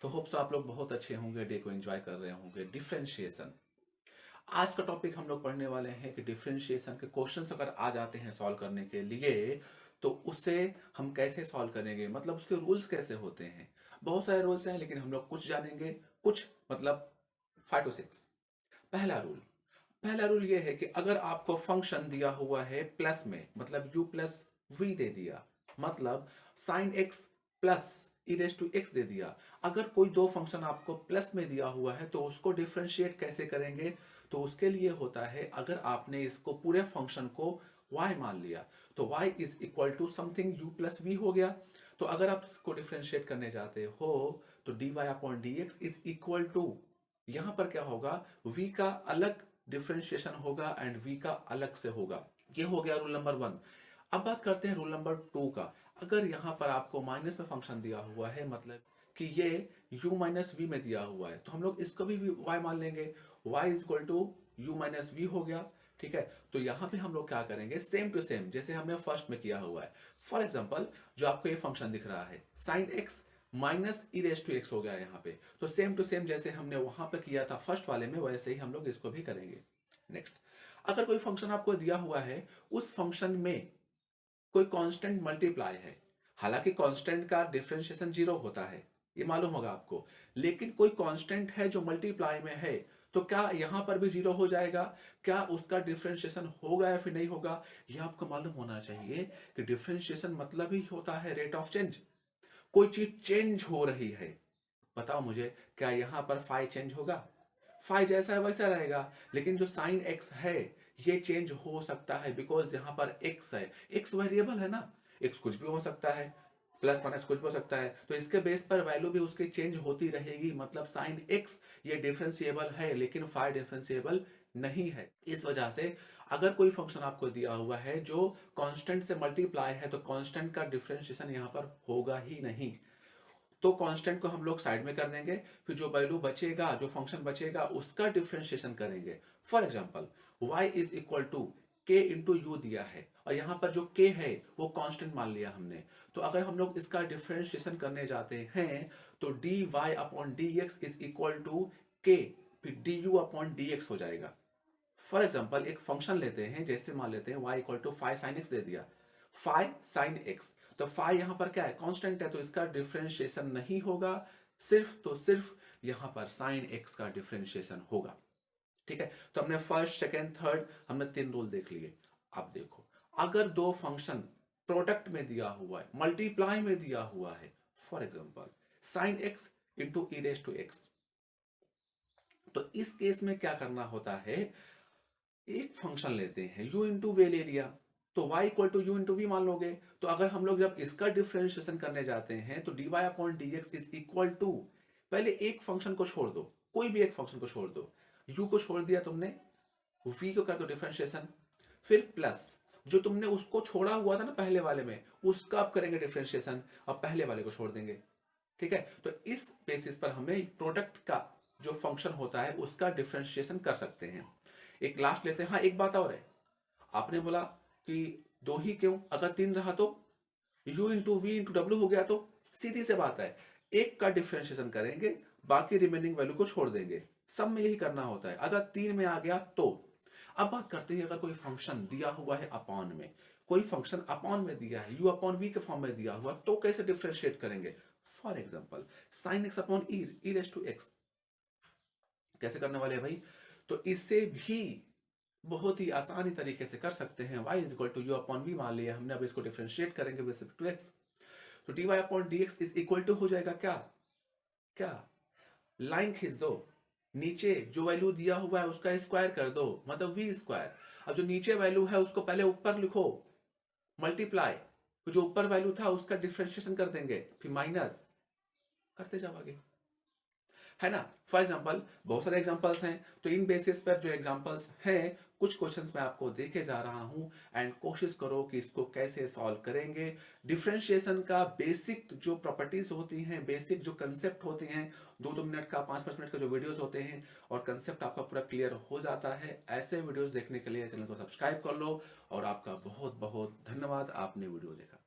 तो hope so आप लोग बहुत अच्छे होंगे, डे को एंजॉय कर रहे होंगे। डिफरेंशिएशन आज का टॉपिक हम लोग पढ़ने वाले हैं कि डिफरेंशिएशन के क्वेश्चंस अगर आ जाते हैं सॉल्व करने के लिए तो उससे हम कैसे सॉल्व करेंगे, मतलब उसके रूल्स कैसे होते हैं। बहुत सारे रूल्स हैं लेकिन हम लोग कुछ जानेंगे, कुछ मतलब 5 to 6। पहला रूल ये है कि अगर आपको फंक्शन दिया हुआ है प्लस में, मतलब u प्लस वी दे दिया, मतलब sine x plus e raise to x दे दिया। अगर कोई दो फंक्शन आपको प्लस में दिया हुआ है तो उसको डिफरेंशिएट कैसे करेंगे, तो उसके लिए होता है अगर आपने इसको पूरे फंक्शन को y मान लिया तो y is equal to something u plus v हो गया। तो अगर आप इसको डिफरेंशिएट करने जाते हो तो dy upon d x is equal to, यहां पर क्या होगा, v का अलग डिफरेंशिएशन होगा एंड v का अलग से होगा। ये हो गया रूल नंबर 1। अब बात करते हैं रूल नंबर 2 का। अगर यहां पर आपको माइनस में फंक्शन दिया हुआ है, मतलब कि ये u माइनस वी में दिया हुआ है, तो हम लोग इसको भी y मान लेंगे। y is equal to u minus v हो गया। ठीक है, तो यहां पे हम लोग क्या करेंगे, सेम टू सेम जैसे हमने फर्स्ट में किया हुआ है। फॉर एग्जाम्पल जो आपको ये फंक्शन दिख रहा है sine x minus e raise to x हो गया यहाँ पे, तो सेम टू सेम जैसे हमने वहां पे किया था फर्स्ट वाले में, वैसे ही हम लोग इसको भी करेंगे। नेक्स्ट, अगर कोई फंक्शन आपको दिया हुआ है, उस फंक्शन में कोई कांस्टेंट मल्टीप्लाई है, हालांकि कांस्टेंट का डिफरेंशिएशन 0 होता है, ये मालूम होगा आपको, लेकिन कोई कांस्टेंट है जो मल्टीप्लाई में है, तो क्या यहां पर भी 0 हो जाएगा, क्या उसका डिफरेंशिएशन होगा या फिर नहीं होगा, यह आपको मालूम होना चाहिए कि डिफरेंशिएशन मतलब ही होता है रेट ऑफ चेंज। कोई चीज चेंज हो रही है, बताओ मुझे क्या यहां पर फाई चेंज होगा? फाई जैसा है वैसा रहेगा, लेकिन जो साइन एक्स है ये चेंज हो सकता है, बिकॉज यहां पर एक्स है, एक्स वेरिएबल है ना, एक्स कुछ भी हो सकता है, प्लस माइनस कुछ भी हो सकता है, तो इसके बेस पर वैल्यू भी उसकी चेंज होती रहेगी। मतलब साइन एक्स ये डिफरेंशिएबल है लेकिन फाई डिफरेंशिएबल नहीं है। इस वजह से अगर कोई फंक्शन आपको दिया हुआ है जो कांस्टेंट से मल्टीप्लाई है तो कांस्टेंट का डिफरेंशिएशन यहां पर होगा ही नहीं। तो कांस्टेंट को हम लोग साइड में कर देंगे, फिर जो वैल्यू बचेगा, जो फंक्शन बचेगा उसका डिफरेंशिएशन करेंगे। For example y is equal to k into u दिया है और यहां पर जो k है वो कांस्टेंट मान लिया हमने, तो अगर हम लोग इसका डिफरेंशिएशन करने जाते हैं तो dy upon d x is equal to k, फिर d u upon d x हो जाएगा। फॉर एग्जाम्पल एक फंक्शन लेते हैं, जैसे मान लेते हैं y equal to five sine x दे दिया, फाइव साइन एक्स, तो फाइव यहां पर क्या है, कांस्टेंट है, तो इसका डिफरेंशिएशन नहीं होगा, सिर्फ तो सिर्फ यहां पर साइन एक्स का डिफरेंशिएशन होगा। ठीक है, तो हमने फर्स्ट सेकेंड थर्ड हमने 3 रूल देख लिए। अब देखो, अगर दो फंक्शन प्रोडक्ट में दिया हुआ है, मल्टीप्लाई में दिया हुआ है, for example sine x into e raise to x, तो इस केस में क्या करना होता है, एक फंक्शन लेते हैं u इंटू वे ले लिया, तो y equal to u into v मान लोगे। तो अगर हम लोग जब इसका डिफरेंशिएशन करने जाते हैं तो dy upon d x is equal to, पहले एक फंक्शन को छोड़ दो, कोई भी एक फंक्शन को छोड़ दो, u को छोड़ दिया तुमने, v को कर दो डिफरेंशिएशन, फिर प्लस जो तुमने उसको छोड़ा हुआ था ना पहले वाले में, उसका आप करेंगे डिफरेंशिएशन, अब पहले वाले को छोड़ देंगे। ठीक है, तो इस बेसिस पर हमें प्रोडक्ट का जो फंक्शन होता है उसका डिफरेंशिएशन कर सकते हैं। एक लास्ट लेते हैं। हाँ, एक बात और है, आपने बोला कि दो ही क्यों, अगर 3 रहा तो u इंटू वी इंटू डब्ल्यू हो गया, तो सीधी से बात है, एक का डिफरेंशिएशन करेंगे, बाकी रिमेनिंग वैल्यू को छोड़ देंगे। सब में यही करना होता है, अगर 3 में आ गया तो। अब बात करते हैं, अगर कोई फंक्शन दिया हुआ है अपॉन में, कोई फंक्शन अपॉन में दिया है, u अपॉन वी के फॉर्म में दिया हुआ, तो कैसे डिफरेंशिएट करेंगे। For example sine x upon e raise to x कैसे करने वाले हैं भाई, तो इससे भी बहुत ही आसानी तरीके से कर सकते हैं। y is equal to u upon v मान लिया हमने, अब इसको डिफरेंशिएट करेंगे विद रिस्पेक्ट टू x, तो dy upon d x is equal to हो जाएगा क्या, क्या, लाइन खींच दो, नीचे जो वैल्यू दिया हुआ है उसका स्क्वायर कर दो, मतलब v स्क्वायर। अब जो नीचे वैल्यू है उसको पहले ऊपर लिखो, मल्टीप्लाई, तो जो ऊपर वैल्यू था उसका डिफरेंशिएशन कर देंगे, फिर माइनस करते जाओ आगे, है ना। फॉर एग्जाम्पल बहुत सारे एग्जाम्पल्स हैं, तो इन बेसिस पर जो एग्जाम्पल्स हैं, कुछ क्वेश्चंस मैं आपको देके जा रहा हूं एंड कोशिश करो कि इसको कैसे सॉल्व करेंगे। डिफरेंशिएशन का बेसिक जो प्रॉपर्टीज होती हैं, बेसिक जो कंसेप्ट होते हैं, 2-2 मिनट का 5-5 मिनट का जो वीडियोस होते हैं और कंसेप्ट आपका पूरा क्लियर हो जाता है। ऐसे वीडियोस देखने के लिए चैनल को सब्सक्राइब कर लो और आपका बहुत बहुत धन्यवाद, आपने वीडियो देखा।